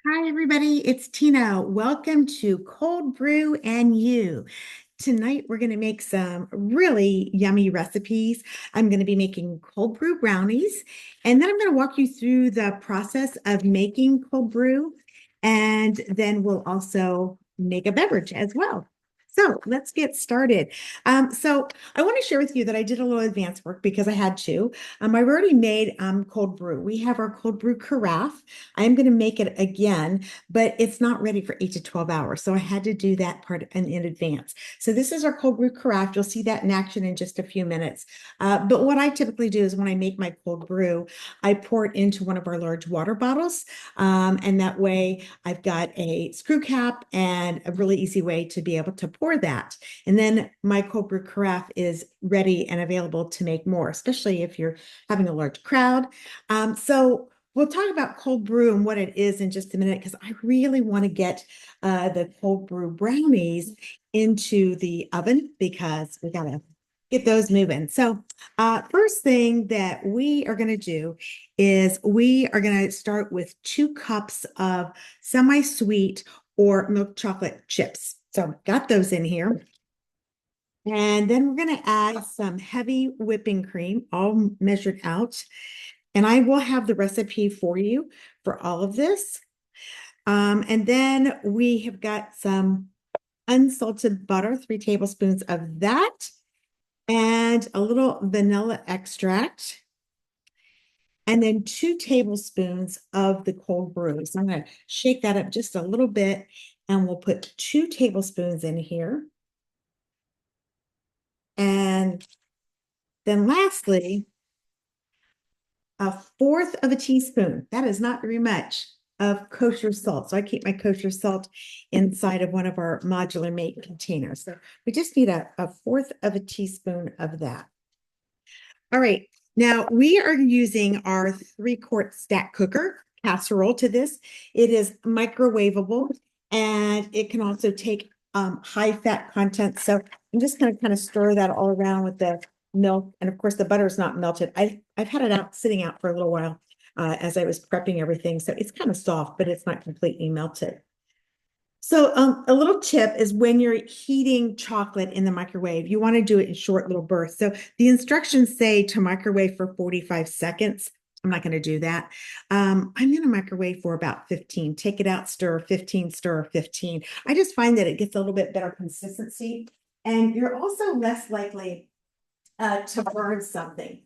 Hi, everybody. It's Tina. Welcome to Cold Brew and You. Tonight, we're going to make some really yummy recipes. I'm going to be making cold brew brownies, and then I'm going to walk you through the process of making cold brew, and then we'll also make a beverage as well. So let's get started. So I want to share with you that I did a little advanced work because I had to. I've already made cold brew. We have our cold brew carafe. I'm going to make it again, but it's not ready for 8 to 12 hours. So I had to do that part in advance. So this is our cold brew carafe. You'll see that in action in just a few minutes. But what I typically do is when I make my cold brew, I pour it into one of our large water bottles. And that way I've got a screw cap and a really easy way to be able to pour that. And then my cold brew carafe is ready and available to make more, especially if you're having a large crowd. So we'll talk about cold brew and what it is in just a minute because I really want to get the cold brew brownies into the oven because we got to get those moving. So first thing that we are going to do is we are going to start with 2 cups of semi-sweet or milk chocolate chips. So got those in here. And then we're going to add some heavy whipping cream, all measured out. And I will have the recipe for you for all of this. And then we have got some unsalted butter, 3 tablespoons of that, and a little vanilla extract, and then 2 tablespoons of the cold brew. So I'm going to shake that up just a little bit, and we'll put 2 tablespoons in here. And then lastly, 1/4 of a teaspoon. That is not very much of kosher salt. So I keep my kosher salt inside of one of our modular mate containers. So we just need a 1/4 of a teaspoon of that. All right. Now we are using our 3-quart stack cooker casserole to this. It is microwavable and it can also take high fat content. So I'm just going to kind of stir that all around with the milk. And of course, the butter is not melted. I've had it out sitting out for a little while as I was prepping everything. So it's kind of soft, but it's not completely melted. So a little tip is when you're heating chocolate in the microwave, you want to do it in short little bursts. So the instructions say to microwave for 45 seconds. I'm not going to do that. I'm going to microwave for about 15. Take it out, stir 15, stir 15. I just find that it gets a little bit better consistency. And you're also less likely to burn something.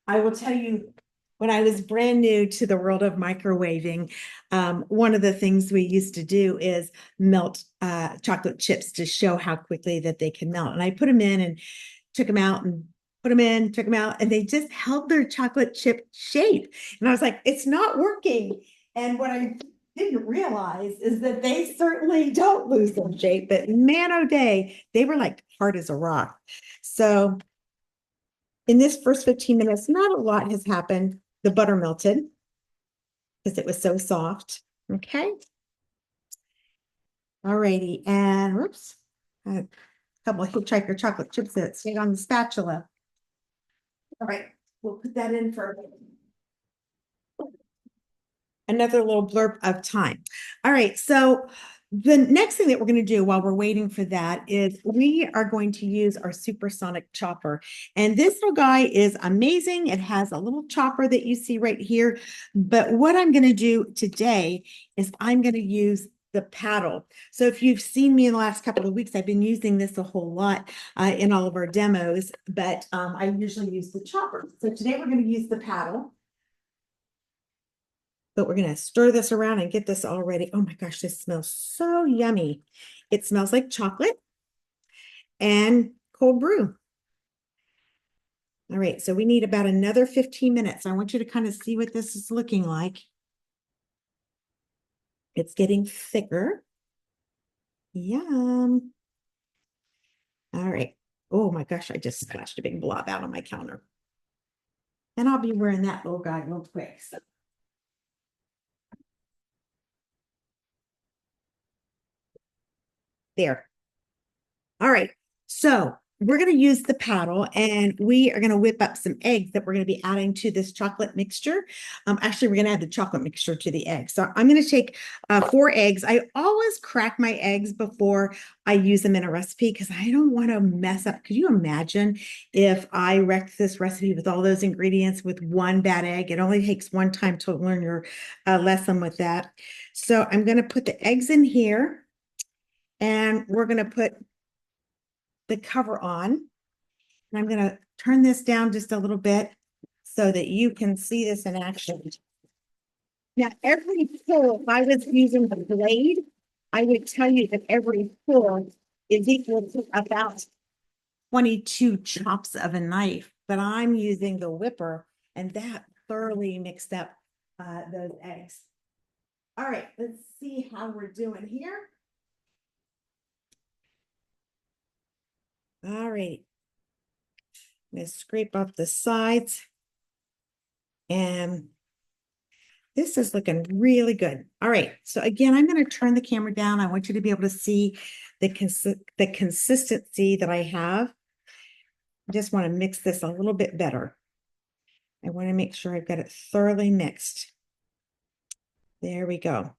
I will tell you, when I was brand new to the world of microwaving, one of the things we used to do is melt chocolate chips to show how quickly that they can melt. And I put them in and took them out and put them in, took them out, and they just held their chocolate chip shape. And I was like, it's not working. And what I didn't realize is that they certainly don't lose their shape, but man, oh day, they were like hard as a rock. So in this first 15 minutes, not a lot has happened. The butter melted because it was so soft. Okay. All righty. And whoops, a couple of hitchhiker chocolate chips that stayed on the spatula. All right. We'll put that in for another little blurb of time. All right. So the next thing that we're going to do while we're waiting for that is we are going to use our supersonic chopper. And this little guy is amazing. It has a little chopper that you see right here. But what I'm going to do today is I'm going to use the paddle. So if you've seen me in the last couple of weeks, I've been using this a whole lot in all of our demos, but I usually use the chopper. So today we're going to use the paddle. But we're going to stir this around and get this all ready. Oh my gosh, this smells so yummy. It smells like chocolate and cold brew. All right, so we need about another 15 minutes. I want you to kind of see what this is looking like. It's getting thicker. Yum. All right. Oh my gosh, I just splashed a big blob out on my counter. And I'll be wearing that little guy real quick. So there. All right. So we're going to use the paddle and we are going to whip up some eggs that we're going to be adding to this chocolate mixture. Actually, we're going to add the chocolate mixture to the eggs. So I'm going to take 4 eggs. I always crack my eggs before I use them in a recipe because I don't want to mess up. Could you imagine if I wrecked this recipe with all those ingredients with one bad egg? It only takes one time to learn your lesson with that. So I'm going to put the eggs in here and we're going to put the cover on. And I'm going to turn this down just a little bit so that you can see this in action. Now, every pull, if I was using the blade, I would tell you that every pull is equal to about 22 chops of a knife, but I'm using the whipper and that thoroughly mixed up those eggs. All right, let's see how we're doing here. All right. I'm going to scrape off the sides and this is looking really good. All right. So again, I'm going to turn the camera down. I want you to be able to see the consistency that I have. I just want to mix this a little bit better. I want to make sure I've got it thoroughly mixed. There we go.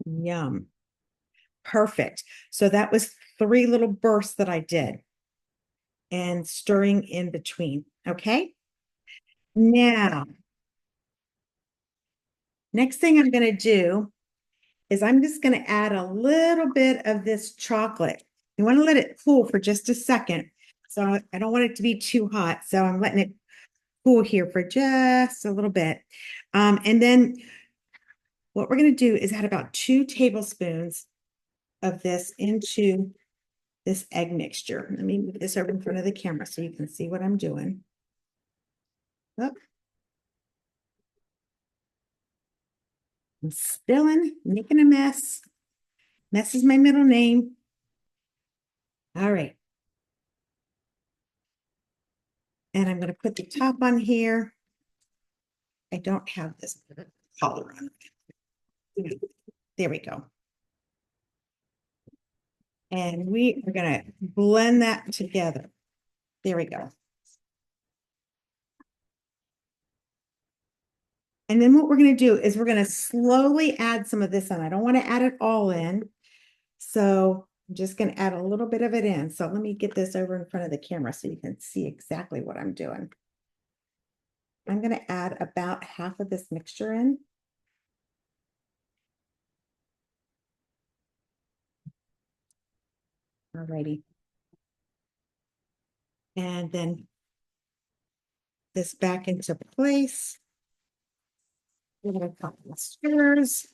Yum. Perfect. So that was 3 little bursts that I did and stirring in between. Okay. Now, next thing I'm going to do is I'm just going to add a little bit of this chocolate. You want to let it cool for just a second. So I don't want it to be too hot. So I'm letting it cool here for just a little bit. And then what we're going to do is add about 2 tablespoons of this into this egg mixture. Let me move this over in front of the camera so you can see what I'm doing. Oh, I'm spilling, making a mess. Mess is my middle name. All right. And I'm going to put the top on here. I don't have this color on it. There we go. And we are going to blend that together. There we go. And then what we're going to do is we're going to slowly add some of this in. I don't want to add it all in. So I'm just going to add a little bit of it in. So let me get this over in front of the camera so you can see exactly what I'm doing. I'm going to add about half of this mixture in. Alrighty. And then this back into place. We're going to couple of stirrers.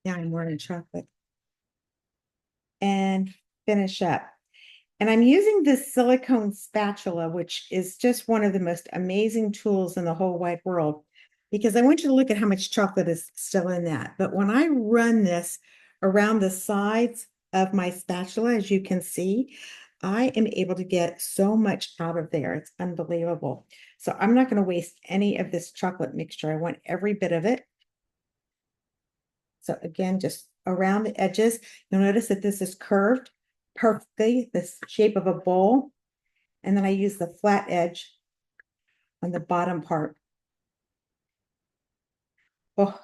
Now I'm wearing chocolate. And finish up. And I'm using this silicone spatula, which is just one of the most amazing tools in the whole wide world, because I want you to look at how much chocolate is still in that. But when I run this around the sides of my spatula, as you can see, I am able to get so much out of there. It's unbelievable. So I'm not going to waste any of this chocolate mixture. I want every bit of it. So again, just around the edges, you'll notice that this is curved perfectly, this shape of a bowl. And then I use the flat edge on the bottom part. Oh,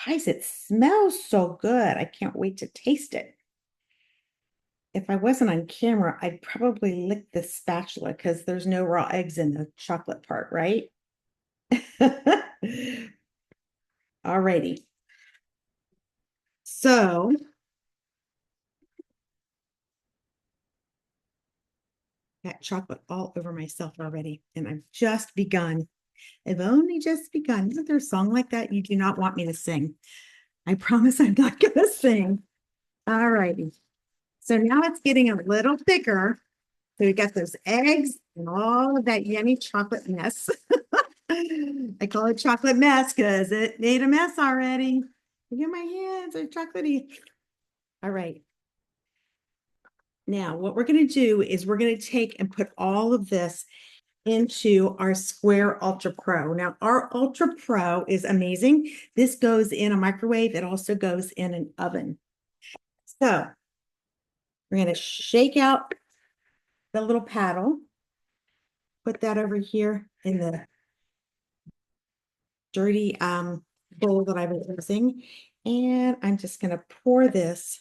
guys, it smells so good. I can't wait to taste it. If I wasn't on camera, I'd probably lick this spatula because there's no raw eggs in the chocolate part, right? Alrighty. So got chocolate all over myself already, and I've just begun. I've only just begun. Isn't there a song like that you do not want me to sing? I promise I'm not going to sing. All righty. So now it's getting a little thicker. So we got those eggs and all of that yummy chocolate mess. I call it chocolate mess because it made a mess already. Look at my hands, they're chocolatey. All right. Now, what we're going to do is we're going to take and put all of this into our Square Ultra Pro. Now, our Ultra Pro is amazing. This goes in a microwave. It also goes in an oven. So we're going to shake out the little paddle, put that over here in the dirty bowl that I was using. And I'm just going to pour this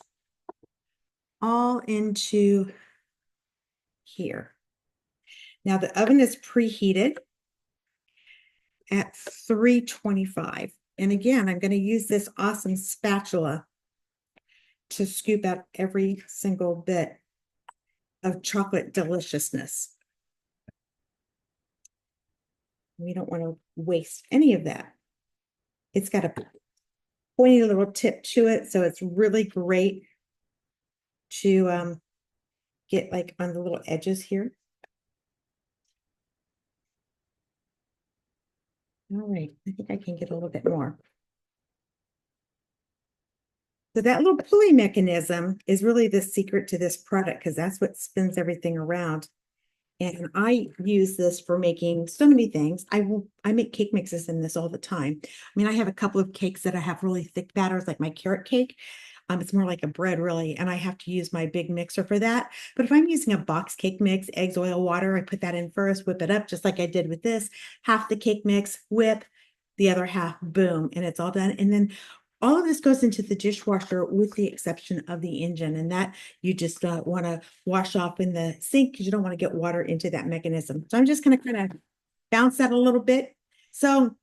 all into here. Now the oven is preheated at 325. And again, I'm going to use this awesome spatula to scoop out every single bit of chocolate deliciousness. We don't want to waste any of that. It's got a pointy little tip to it, so it's really great to get like on the little edges here. All right, I think I can get a little bit more. So that little pulley mechanism is really the secret to this product because that's what spins everything around. And I use this for making so many things. I make cake mixes in this all the time. I mean, I have a couple of cakes that I have really thick batters, like my carrot cake. It's more like a bread, really, and I have to use my big mixer for that. But if I'm using a box cake mix, eggs, oil, water, I put that in first, whip it up, just like I did with this. Half the cake mix, whip, the other half, boom, and it's all done. And then all of this goes into the dishwasher with the exception of the engine, and that you just want to wash off in the sink because you don't want to get water into that mechanism. So I'm just going to kind of bounce that a little bit. So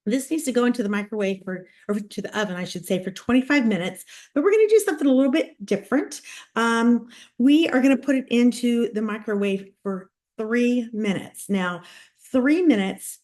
this needs to go into the microwave or to the oven, I should say, for 25 minutes, but we're going to do something a little bit different. We are going to put it into the microwave for 3 minutes. Now, 3 minutes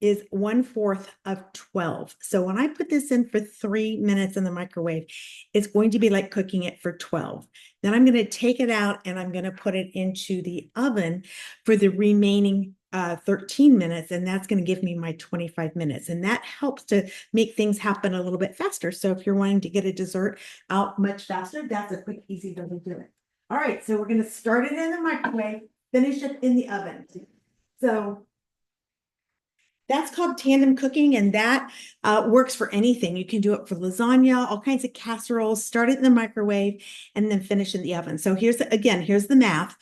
is 1/4 of 12. So when I put this in for 3 minutes in the microwave, it's going to be like cooking it for 12. Then I'm going to take it out and I'm going to put it into the oven for the remaining 13 minutes, and that's going to give me my 25 minutes. And that helps to make things happen a little bit faster. So if you're wanting to get a dessert out much faster, that's a quick, easy way to do it. All right, so we're going to start it in the microwave, finish it in the oven. So that's called tandem cooking, and that works for anything. You can do it for lasagna, all kinds of casseroles. Start it in the microwave and then finish in the oven. So here's the math.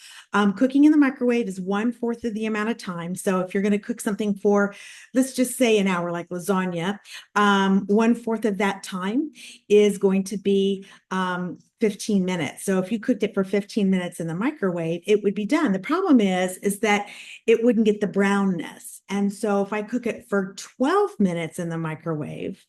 Cooking in the microwave is 1/4 of the amount of time. So if you're going to cook something for, let's just say an hour, like lasagna, 1/4 of that time is going to be 15 minutes. So if you cooked it for 15 minutes in the microwave, it would be done. The problem is that it wouldn't get the brownness. And so if I cook it for 12 minutes in the microwave,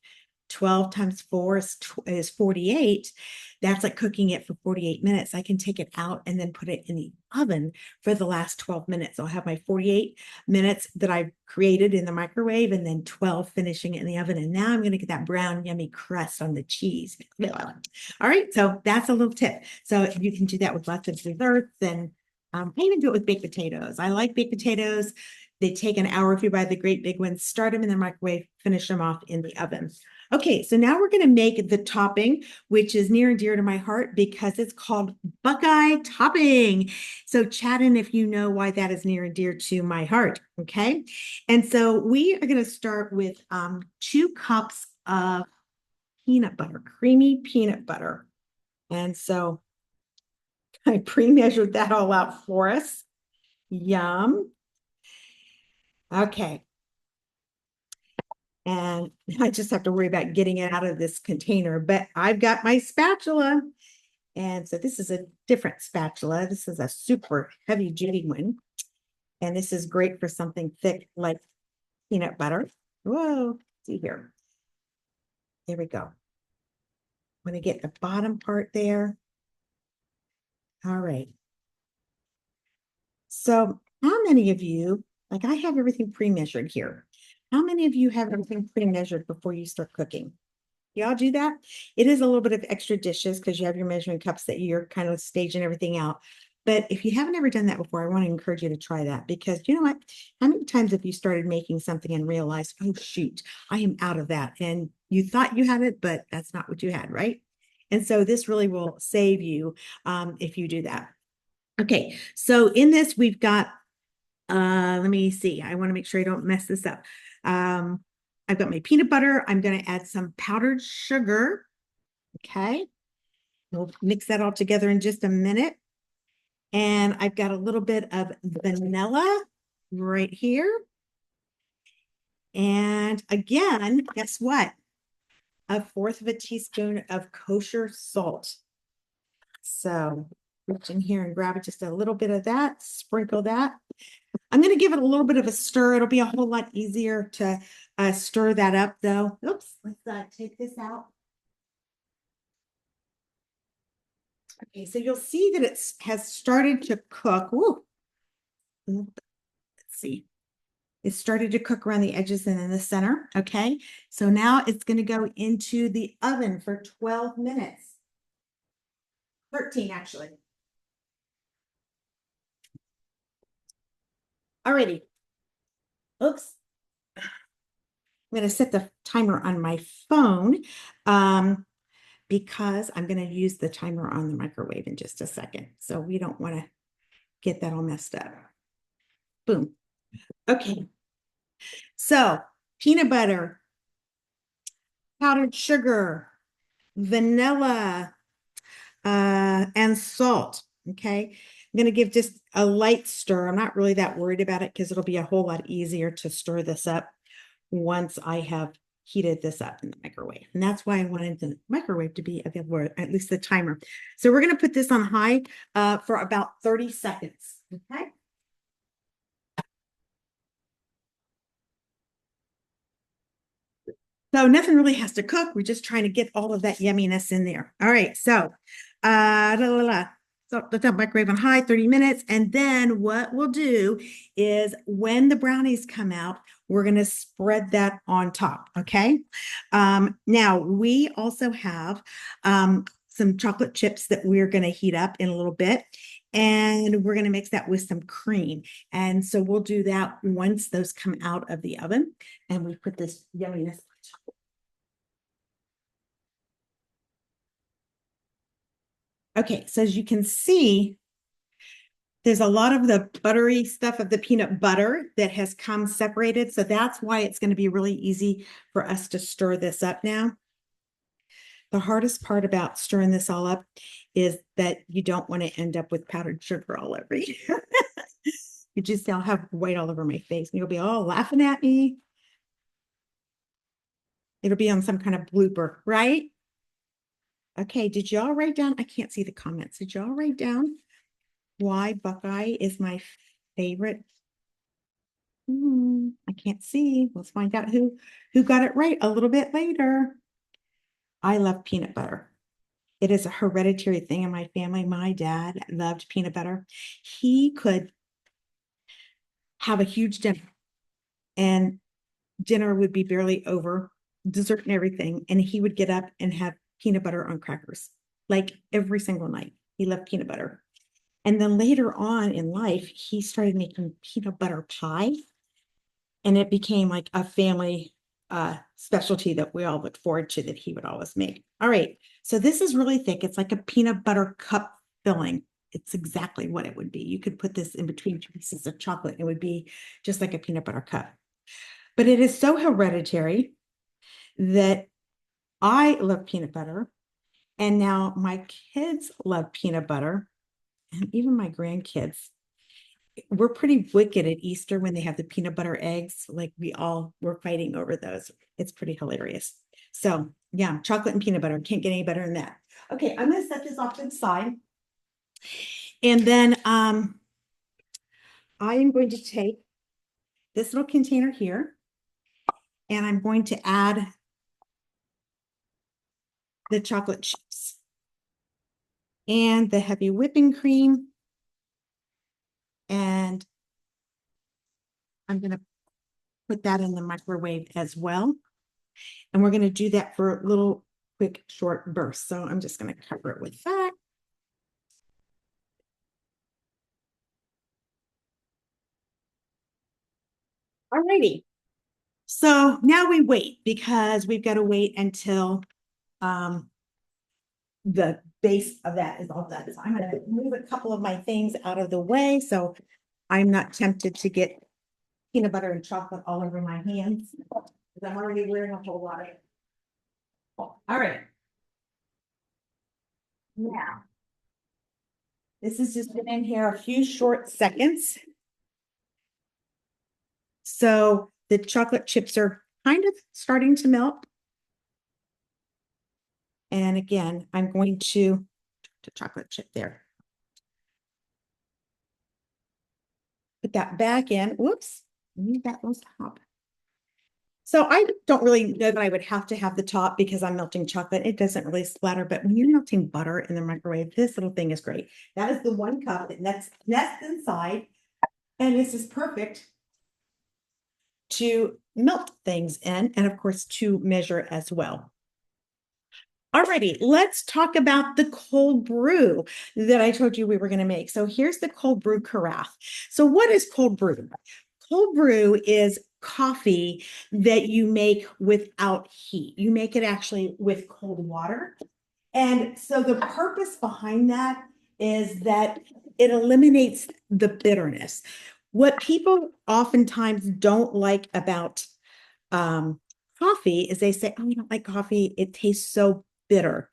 12 times 4 is 48. That's like cooking it for 48 minutes. I can take it out and then put it in the oven for the last 12 minutes. I'll have my 48 minutes that I've created in the microwave and then 12 finishing it in the oven. And now I'm going to get that brown, yummy crust on the cheese. All right, so that's a little tip. So you can do that with lots of desserts, and I even do it with baked potatoes. I like baked potatoes. They take an hour if you buy the great big ones. Start them in the microwave, finish them off in the oven. Okay, so now we're going to make the topping, which is near and dear to my heart because it's called Buckeye topping. So chat in if you know why that is near and dear to my heart, okay? And so we are going to start with 2 cups of peanut butter, creamy peanut butter. And so I pre-measured that all out for us. Yum. Okay. And I just have to worry about getting it out of this container, but I've got my spatula. And so this is a different spatula. This is a super heavy duty one. And this is great for something thick like peanut butter. Whoa, see here. There we go. I'm going to get the bottom part there. All right. So how many of you, like I have everything pre-measured here. How many of you have everything pre-measured before you start cooking? Y'all do that? It is a little bit of extra dishes because you have your measuring cups that you're kind of staging everything out. But if you haven't ever done that before, I want to encourage you to try that because you know what? How many times have you started making something and realized, oh, shoot, I am out of that. And you thought you had it, but that's not what you had, right? And so this really will save you if you do that. Okay, so in this, we've got Let me see. I want to make sure I don't mess this up. Um, I've got my peanut butter. I'm going to add some powdered sugar. Okay. We'll mix that all together in just a minute. And I've got a little bit of vanilla right here. And again, guess what? A fourth of a teaspoon of kosher salt. So reach in here and grab just a little bit of that, sprinkle that. I'm going to give it a little bit of a stir. It'll be a whole lot easier to stir that up though. Oops, let's take this out. Okay, so you'll see that it has started to cook. Ooh. Let's see. It started to cook around the edges and in the center. Okay, so now it's going to go into the oven for 12 minutes. 13 actually. Alrighty. Oops. I'm going to set the timer on my phone because I'm going to use the timer on the microwave in just a second. So we don't want to get that all messed up. Boom. Okay. So peanut butter, powdered sugar, vanilla, and salt. Okay. I'm going to give just a light stir. I'm not really that worried about it because it'll be a whole lot easier to stir this up once I have heated this up in the microwave. And that's why I wanted the microwave to be available, at least the timer. So we're going to put this on high for about 30 seconds. Okay. So nothing really has to cook. We're just trying to get all of that yumminess in there. All right. So, so let the microwave on high, 30 minutes. And then what we'll do is when the brownies come out, we're going to spread that on top. Okay. Now we also have some chocolate chips that we're going to heat up in a little bit. And we're going to mix that with some cream. And so we'll do that once those come out of the oven. And we put this yumminess. Okay, so as you can see, there's a lot of the buttery stuff of the peanut butter that has come separated. So that's why it's going to be really easy for us to stir this up now. The hardest part about stirring this all up is that you don't want to end up with powdered sugar all over you. You just I'll have white all over my face and you'll be all laughing at me. It'll be on some kind of blooper, right? Okay, did y'all write down? I can't see the comments. Did y'all write down why Buckeye is my favorite? I can't see. Let's find out who got it right a little bit later. I love peanut butter. It is a hereditary thing in my family. My dad loved peanut butter. He could have a huge dinner and dinner would be barely over, dessert and everything. And he would get up and have peanut butter on crackers, like every single night. He loved peanut butter. And then later on in life, he started making peanut butter pie. And it became like a family specialty that we all looked forward to that he would always make. All right. So this is really thick. It's like a peanut butter cup filling. It's exactly what it would be. You could put this in between two pieces of chocolate. It would be just like a peanut butter cup. But it is so hereditary that I love peanut butter. And now my kids love peanut butter. And even my grandkids. We're pretty wicked at Easter when they have the peanut butter eggs. Like we're fighting over those. It's pretty hilarious. So yeah, chocolate and peanut butter. Can't get any better than that. Okay, I'm going to set this off to the side. And then I am going to take this little container here and I'm going to add the chocolate chips and the heavy whipping cream. And I'm going to put that in the microwave as well. And we're going to do that for a little quick short bursts. So I'm just going to cover it with that. Alrighty. So now we wait because we've got to wait until the base of that is all done. So I'm going to move a couple of my things out of the way. So I'm not tempted to get peanut butter and chocolate all over my hands, because I'm already wearing a whole lot of it. All right. Now, this has just been in here a few short seconds. So the chocolate chips are kind of starting to melt. And again, I'm going to chocolate chip there. Put that back in. Whoops, I need that on top. So I don't really know that I would have to have the top because I'm melting chocolate. It doesn't really splatter, but when you're melting butter in the microwave, this little thing is great. That is the 1 cup that nests inside, and this is perfect to melt things in, and of course to measure as well. Alrighty, let's talk about the cold brew that I told you we were going to make. So here's the cold brew carafe. So what is cold brew? Cold brew is coffee that you make without heat. You make it actually with cold water. And so the purpose behind that is that it eliminates the bitterness. What people oftentimes don't like about um, coffee is they say, oh, I don't like coffee. It tastes so bitter.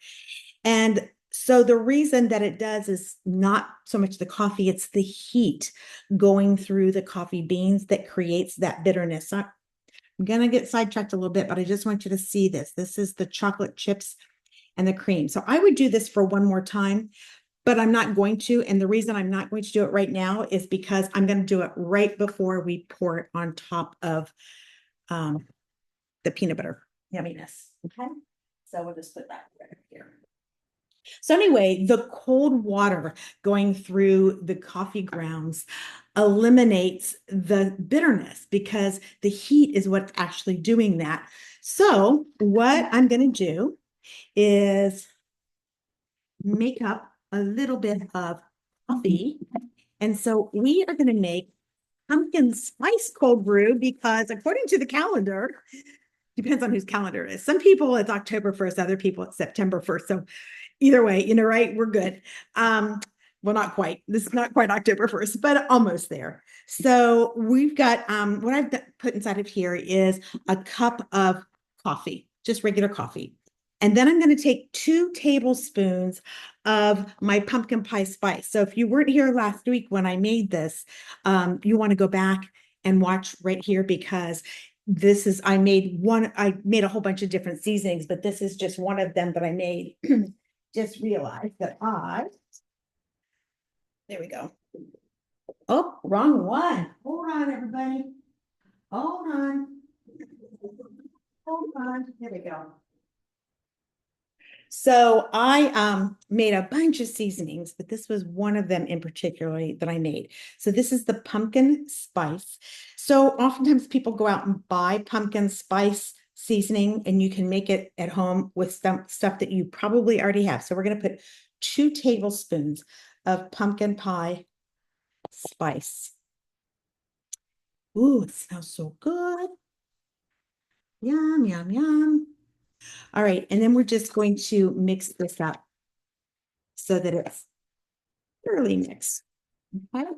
And so the reason that it does is not so much the coffee, it's the heat going through the coffee beans that creates that bitterness. I'm going to get sidetracked a little bit, but I just want you to see this. This is the chocolate chips and the cream. So I would do this for one more time, but I'm not going to. And the reason I'm not going to do it right now is because I'm going to do it right before we pour it on top of the peanut butter yumminess. Okay. So we'll just put that right here. So anyway, the cold water going through the coffee grounds eliminates the bitterness because the heat is what's actually doing that. So what I'm going to do is make up a little bit of coffee. And so we are going to make pumpkin spice cold brew because according to the calendar, depends on whose calendar it is. Some people it's October 1st, other people it's September 1st. So either way, right, we're good. Well, not quite. This is not quite October 1st, but almost there. So we've got what I've put inside of here is a cup of coffee, just regular coffee. And then I'm going to take 2 tablespoons of my pumpkin pie spice. So if you weren't here last week when I made this, you want to go back and watch right here because this is, I made a whole bunch of different seasonings, but this is just one of them that I made. Just realized that there we go. Oh, wrong one. Hold on, everybody. Hold on. Hold on. There we go. So I made a bunch of seasonings, but this was one of them in particularly that I made. So this is the pumpkin spice. So oftentimes people go out and buy pumpkin spice seasoning and you can make it at home with some stuff that you probably already have. So we're going to put 2 tablespoons of pumpkin pie spice. Ooh, it smells so good. Yum, yum, yum. All right, and then we're just going to mix this up so that it's thoroughly mixed. Okay,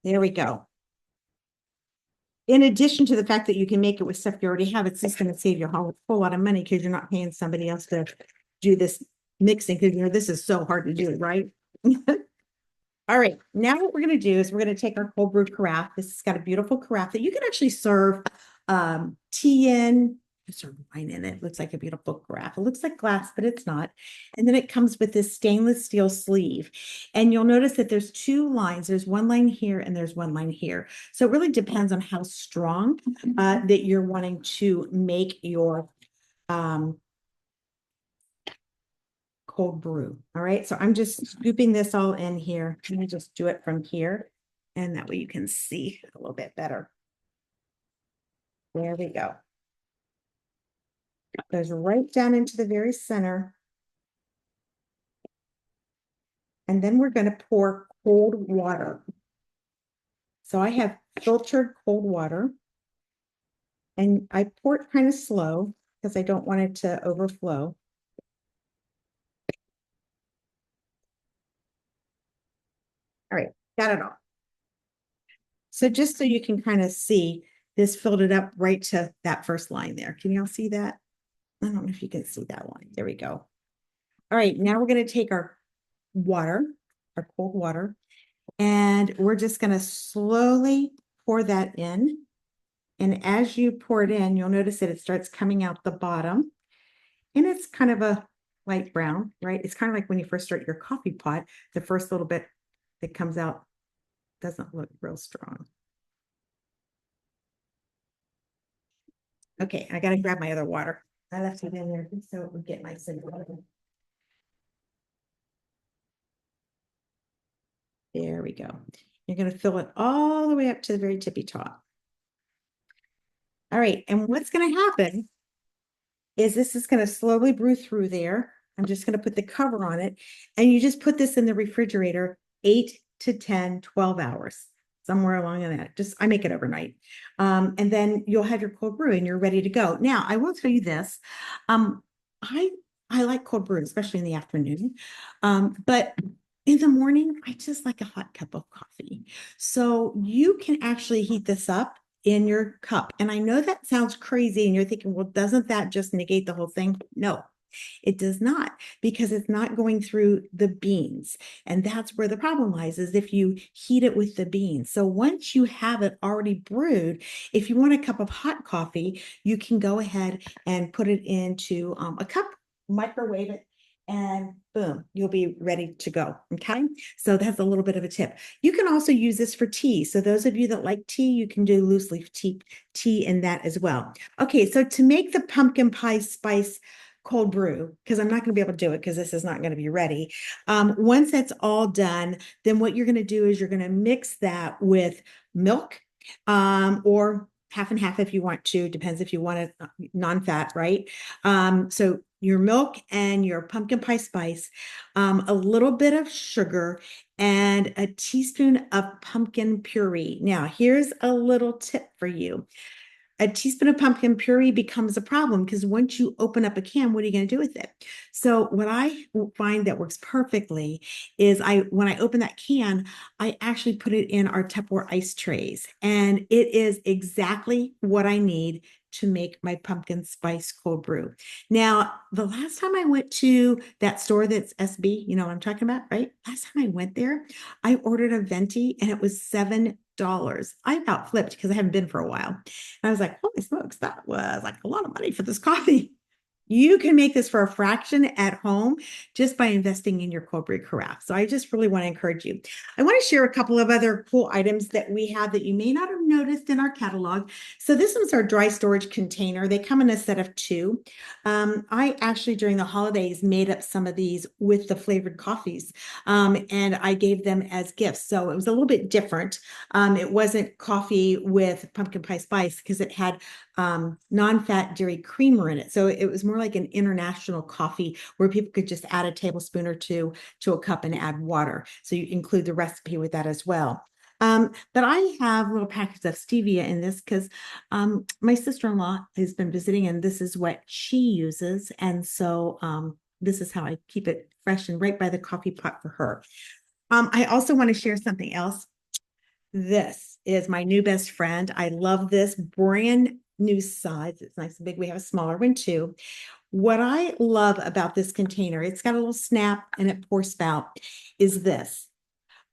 there we go. In addition to the fact that you can make it with stuff you already have, it's just going to save you a whole lot of money because you're not paying somebody else to do this mixing because this is so hard to do, right? All right, now what we're going to do is we're going to take our cold brew carafe. This has got a beautiful carafe that you can actually serve tea in, serve wine in it. Looks like a beautiful carafe. It looks like glass, but it's not. And then it comes with this stainless steel sleeve. And you'll notice that there's 2 lines. There's 1 line here and there's 1 line here. So it really depends on how strong that you're wanting to make your cold brew. All right, so I'm just scooping this all in here. Let me just do it from here. And that way you can see a little bit better. There we go. Goes right down into the very center. And then we're going to pour cold water. So I have filtered cold water. And I pour it kind of slow because I don't want it to overflow. All right, got it all. So just so you can kind of see, this filled it up right to that first line there. Can you all see that? I don't know if you can see that line. There we go. All right, now we're going to take our water, our cold water, and we're just going to slowly pour that in. And as you pour it in, you'll notice that it starts coming out the bottom. And it's kind of a light brown, right? It's kind of like when you first start your coffee pot, the first little bit that comes out doesn't look real strong. Okay, I got to grab my other water. I left it in there so it would get nice and water. There we go. You're going to fill it all the way up to the very tippy top. All right, and what's going to happen is this is going to slowly brew through there. I'm just going to put the cover on it, and you just put this in the refrigerator 8 to 10, 12 hours, somewhere along in that. Just I make it overnight. And then you'll have your cold brew and you're ready to go. Now, I will tell you this. Um, I I like cold brew, especially in the afternoon. But in the morning, I just like a hot cup of coffee. So you can actually heat this up in your cup. And I know that sounds crazy, and you're thinking, well, doesn't that just negate the whole thing? No, it does not, because it's not going through the beans. And that's where the problem lies, is if you heat it with the beans. So once you have it already brewed, if you want a cup of hot coffee, you can go ahead and put it into a cup, microwave it, and boom, you'll be ready to go. Okay. So that's a little bit of a tip. You can also use this for tea. So those of you that like tea, you can do loose leaf tea in that as well. Okay. So to make the pumpkin pie spice cold brew, because I'm not going to be able to do it because this is not going to be ready. Once that's all done, then what you're going to do is you're going to mix that with milk, or half and half if you want to, depends if you want it non-fat, right? So your milk and your pumpkin pie spice, a little bit of sugar, and a teaspoon of pumpkin puree. Now, here's a little tip for you. A teaspoon of pumpkin puree becomes a problem because once you open up a can, what are you going to do with it? So what I find that works perfectly is when I open that can, I actually put it in our Tupperware ice trays, and it is exactly what I need to make my pumpkin spice cold brew. Now, the last time I went to that store that's SB, you know what I'm talking about, right? Last time I went there, I ordered a venti and it was $7. I about flipped because I haven't been for a while. And I was like, holy smokes, that was like a lot of money for this coffee. You can make this for a fraction at home just by investing in your cold brew carafe. So I just really want to encourage you. I want to share a couple of other cool items that we have that you may not have noticed in our catalog. So this one's our dry storage container. They come in a set of two. I actually, during the holidays, made up some of these with the flavored coffees, and I gave them as gifts. So it was a little bit different. It wasn't coffee with pumpkin pie spice because it had non-fat dairy creamer in it. So it was more like an international coffee where people could just add a tablespoon or two to a cup and add water. So you include the recipe with that as well. But I have little packets of stevia in this because my sister-in-law has been visiting, and this is what she uses. And so this is how I keep it fresh and right by the coffee pot for her. I also want to share something else. This is my new best friend. I love this brand new size. It's nice and big. We have a smaller one too. What I love about this container, it's got a little snap and a pour spout, is this.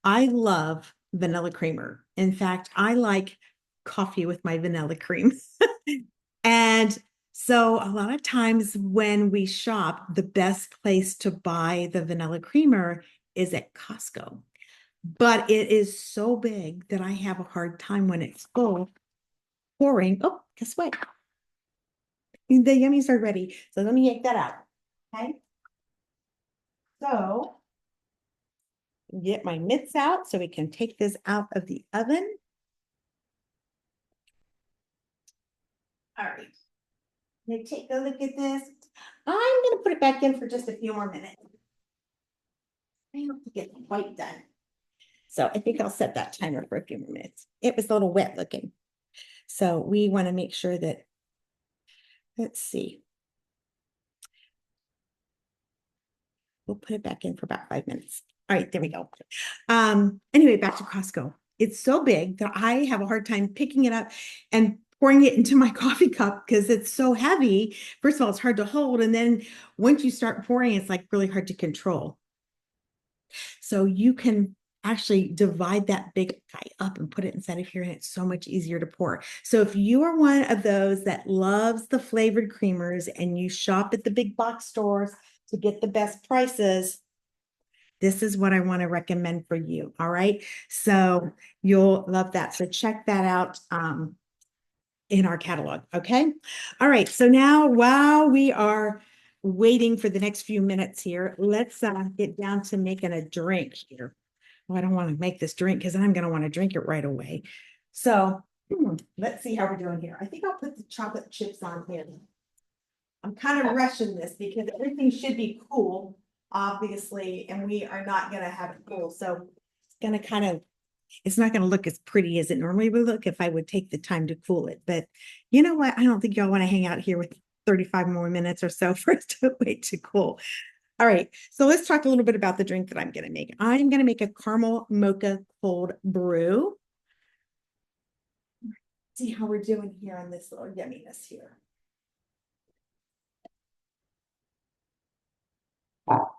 I love vanilla creamer. In fact, I like coffee with my vanilla cream. And so a lot of times when we shop, the best place to buy the vanilla creamer is at Costco. But it is so big that I have a hard time when it's full pouring. Oh, guess what? The yummies are ready. So let me yank that out. Okay. So get my mitts out so we can take this out of the oven. All right. Let me take a look at this. I'm going to put it back in for just a few more minutes. I have to get quite done. So I think I'll set that timer for a few more minutes. It was a little wet looking. So we want to make sure that, let's see. We'll put it back in for about 5 minutes. All right, there we go. Anyway, back to Costco. It's so big that I have a hard time picking it up and pouring it into my coffee cup because it's so heavy. First of all, it's hard to hold. And then once you start pouring, it's like really hard to control. So you can actually divide that big guy up and put it inside of here, and it's so much easier to pour. So if you are one of those that loves the flavored creamers and you shop at the big box stores to get the best prices, this is what I want to recommend for you. All right. So you'll love that. So check that out in our catalog. Okay. All right. So now while we are waiting for the next few minutes here, let's get down to making a drink here. Well, I don't want to make this drink because I'm going to want to drink it right away. So let's see how we're doing here. I think I'll put the chocolate chips on here. I'm kind of rushing this because everything should be cool, obviously, and we are not going to have it cool. So it's going to kind of, it's not going to look as pretty as it normally would look if I would take the time to cool it. But you know what? I don't think y'all want to hang out here with 35 more minutes or so for us to wait to cool. All right, so let's talk a little bit about the drink that I'm going to make. I'm going to make a caramel mocha cold brew. See how we're doing here on this little yumminess here. One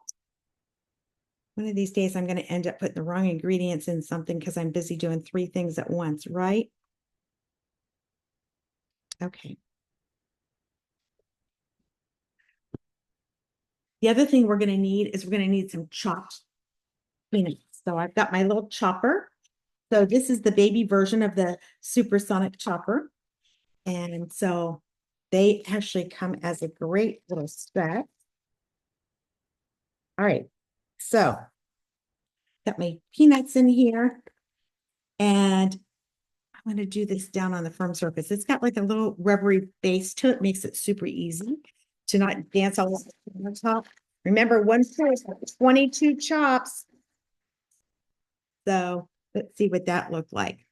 of these days, I'm going to end up putting the wrong ingredients in something because I'm busy doing 3 things at once, right? Okay. The other thing we're going to need is we're going to need some chopped peanuts. So I've got my little chopper. So this is the baby version of the supersonic chopper. And so they actually come as a great little set. All right. So got my peanuts in here. And I'm going to do this down on the firm surface. It's got like a little rubbery base to it, makes it super easy to not dance all over the top. Remember, one pour, 22 chops. So let's see what that looked like.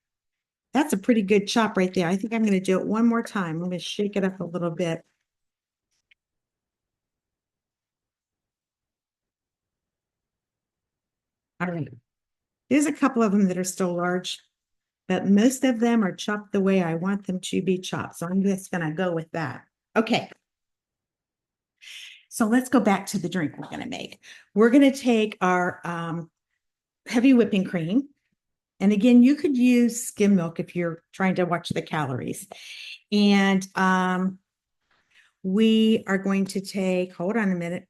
That's a pretty good chop right there. I think I'm going to do it one more time. I'm going to shake it up a little bit. All right. There's a couple of them that are still large, but most of them are chopped the way I want them to be chopped. So I'm just going to go with that. Okay. So let's go back to the drink we're going to make. We're going to take our heavy whipping cream. And again, you could use skim milk if you're trying to watch the calories. And we are going to take, hold on a minute,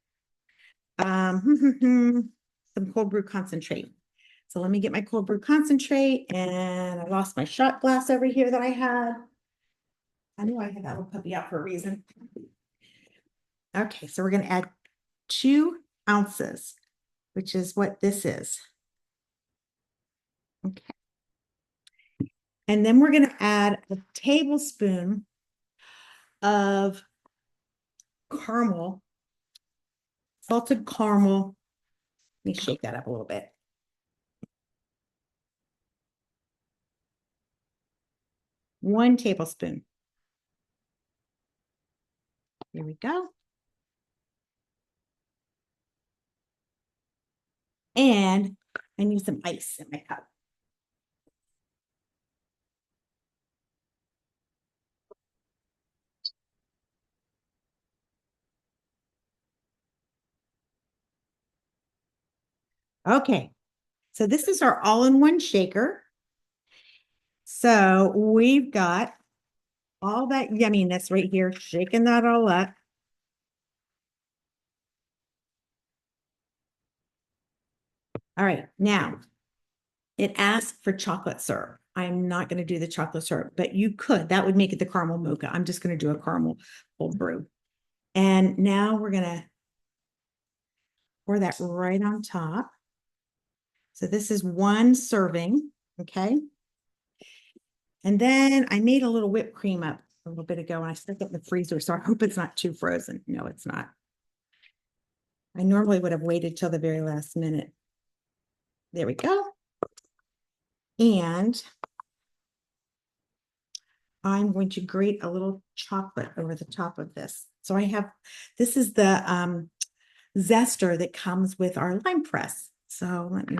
some cold brew concentrate. So let me get my cold brew concentrate. And I lost my shot glass over here that I had. I knew I had that little puppy out for a reason. Okay, so we're going to add 2 ounces, which is what this is. Okay. And then we're going to add a tablespoon of caramel, salted caramel. Let me shake that up a little bit. 1 tablespoon. Here we go. And I need some ice in my cup. Okay, so this is our all-in-one shaker. So we've got all that yumminess right here, shaking that all up. All right, now it asks for chocolate syrup. I'm not going to do the chocolate syrup, but you could. That would make it the caramel mocha. I'm just going to do a caramel cold brew. And now we're going to pour that right on top. So this is 1 serving, okay? And then I made a little whipped cream up a little bit ago and I stuck it in the freezer, so I hope it's not too frozen. No, it's not. I normally would have waited till the very last minute. There we go. And I'm going to grate a little chocolate over the top of this. So I have, this is the zester that comes with our lime press. So let me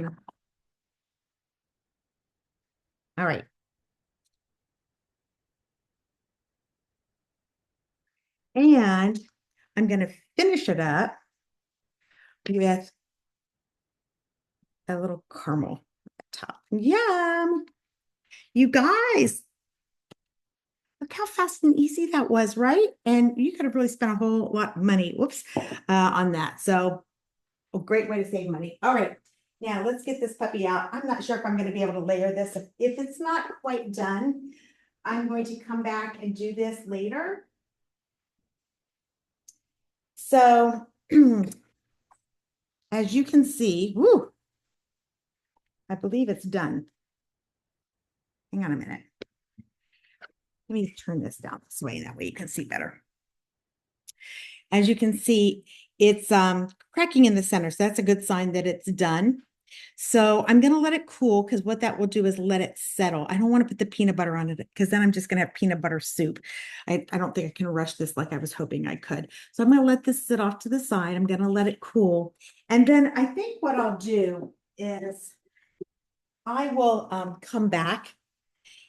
All right. And I'm going to finish it up with a little caramel at the top. Yum. You guys, look how fast and easy that was, right? And you could have really spent a whole lot of money, whoops, on that. So a great way to save money. All right. Now let's get this puppy out. I'm not sure if I'm going to be able to layer this. If it's not quite done, I'm going to come back and do this later. So as you can see, woo, I believe it's done. Hang on a minute. Let me turn this down this way. That way you can see better. As you can see, it's cracking in the center. So that's a good sign that it's done. So I'm going to let it cool because what that will do is let it settle. I don't want to put the peanut butter on it because then I'm just going to have peanut butter soup. I don't think I can rush this like I was hoping I could. So I'm going to let this sit off to the side. I'm going to let it cool. And then I think what I'll do is I will come back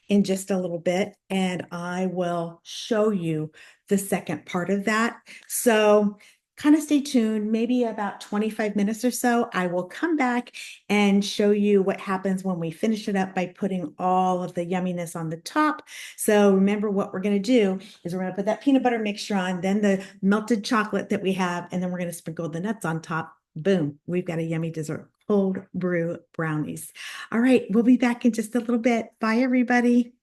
in just a little bit and I will show you the second part of that. So kind of stay tuned, maybe about 25 minutes or so. I will come back and show you what happens when we finish it up by putting all of the yumminess on the top. So remember what we're going to do is we're going to put that peanut butter mixture on, then the melted chocolate that we have, and then we're going to sprinkle the nuts on top. Boom, we've got a yummy dessert. Cold brew brownies. All right, we'll be back in just a little bit. Bye, everybody.